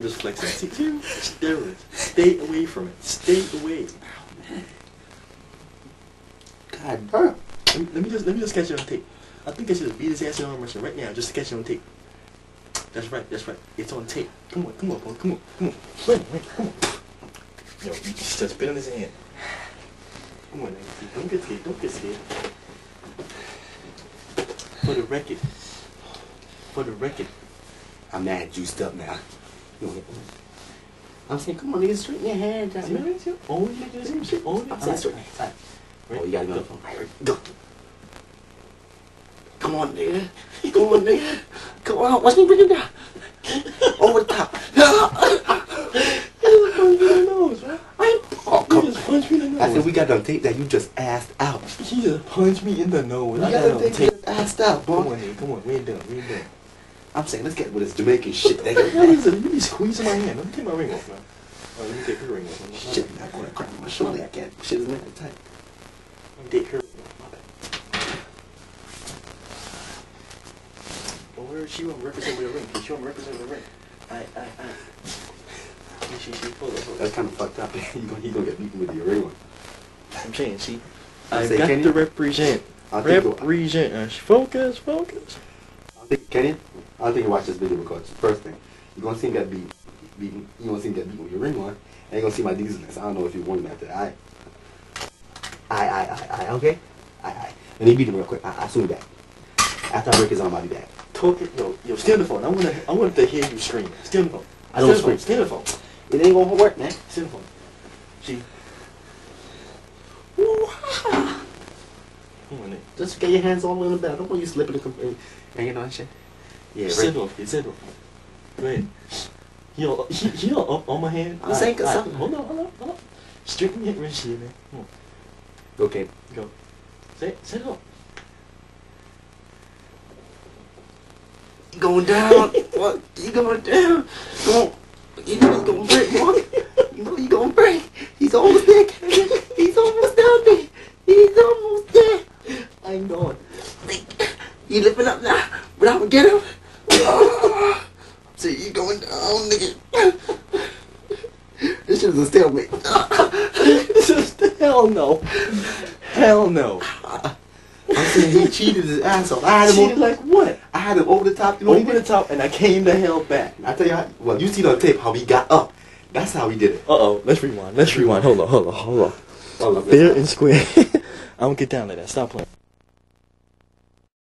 Just flexing. See, steroids. Stay away from it. Stay away. God damn. Let me just catch you on tape. I think I should have beat his ass in arm wrestling right now just to catch you on tape. That's right. It's on tape. Come on, boy. Come on. Wait, come on. Yo, you just spit on his hand. Come on, nigga. Don't get scared. For the record. I'm mad juiced up now. I'm saying, come on, nigga, straighten your hair down. See, only nigga the same shit. Only outside. Right. Oh, you gotta go. Go. Come on, nigga. Come on, watch me bring it down. Over the top. He just punched me in the nose. I said, we got them tape that you just assed out. He just punched me in the nose. We got them tape you just assed out, boy. Come on, nigga. Come on. We ain't done. I'm saying, let's get with this Jamaican shit, nigga. You be squeezing my hand. Let me take my ring off now. Oh, let me take her ring off. Shit, I'm gonna crack my shoulder. I can't. Shit is not tight. Let me take her ring off. My bad. Well, where is she want to represent with a ring? She want to represent with a ring. She, hold on. That's kind of fucked up. He gonna get beaten with your ring on. I'm saying, see, I got to represent. Focus. Kenny, I don't think you watch this video because first thing, you're gonna see him get beaten. You're gonna see him get beaten with your ring on, and you're gonna see my dieselness. I don't know if you want that. Okay? Let me beat him real quick. I'll soon be back. After I break his arm, I'll be back. Yo, stay on the phone. I want to hear you scream. Stay on the phone. I don't scream. Stay on the phone. It ain't gonna work, man. Stay on the phone. See? Come on, nigga. Just get your hands all the way in the bed. I don't want you slipping and hanging on shit. Yeah, sit off. Go ahead. He all on my hand. I'm saying something. Hold on. Straighten your wrist here, man. Come on. Okay. Go. Sit up. You going down. What? You going down. Come on. You know you gonna break, boy. You know you gonna break. He's almost there. He's almost down there. He's almost there. I ain't going. You lifting up now, but I'm gonna get him. See, you going down, nigga. This shit is a stalemate. This is hell no. I'm saying he cheated his ass off. I had him cheated like what? I had him over the top. You know over the top, and I came the hell back. I tell you how. Well, you see on tape how he got up. That's how he did it. Let's rewind. Hold on. Hold on. Fair and square. I don't get down like that. Stop playing.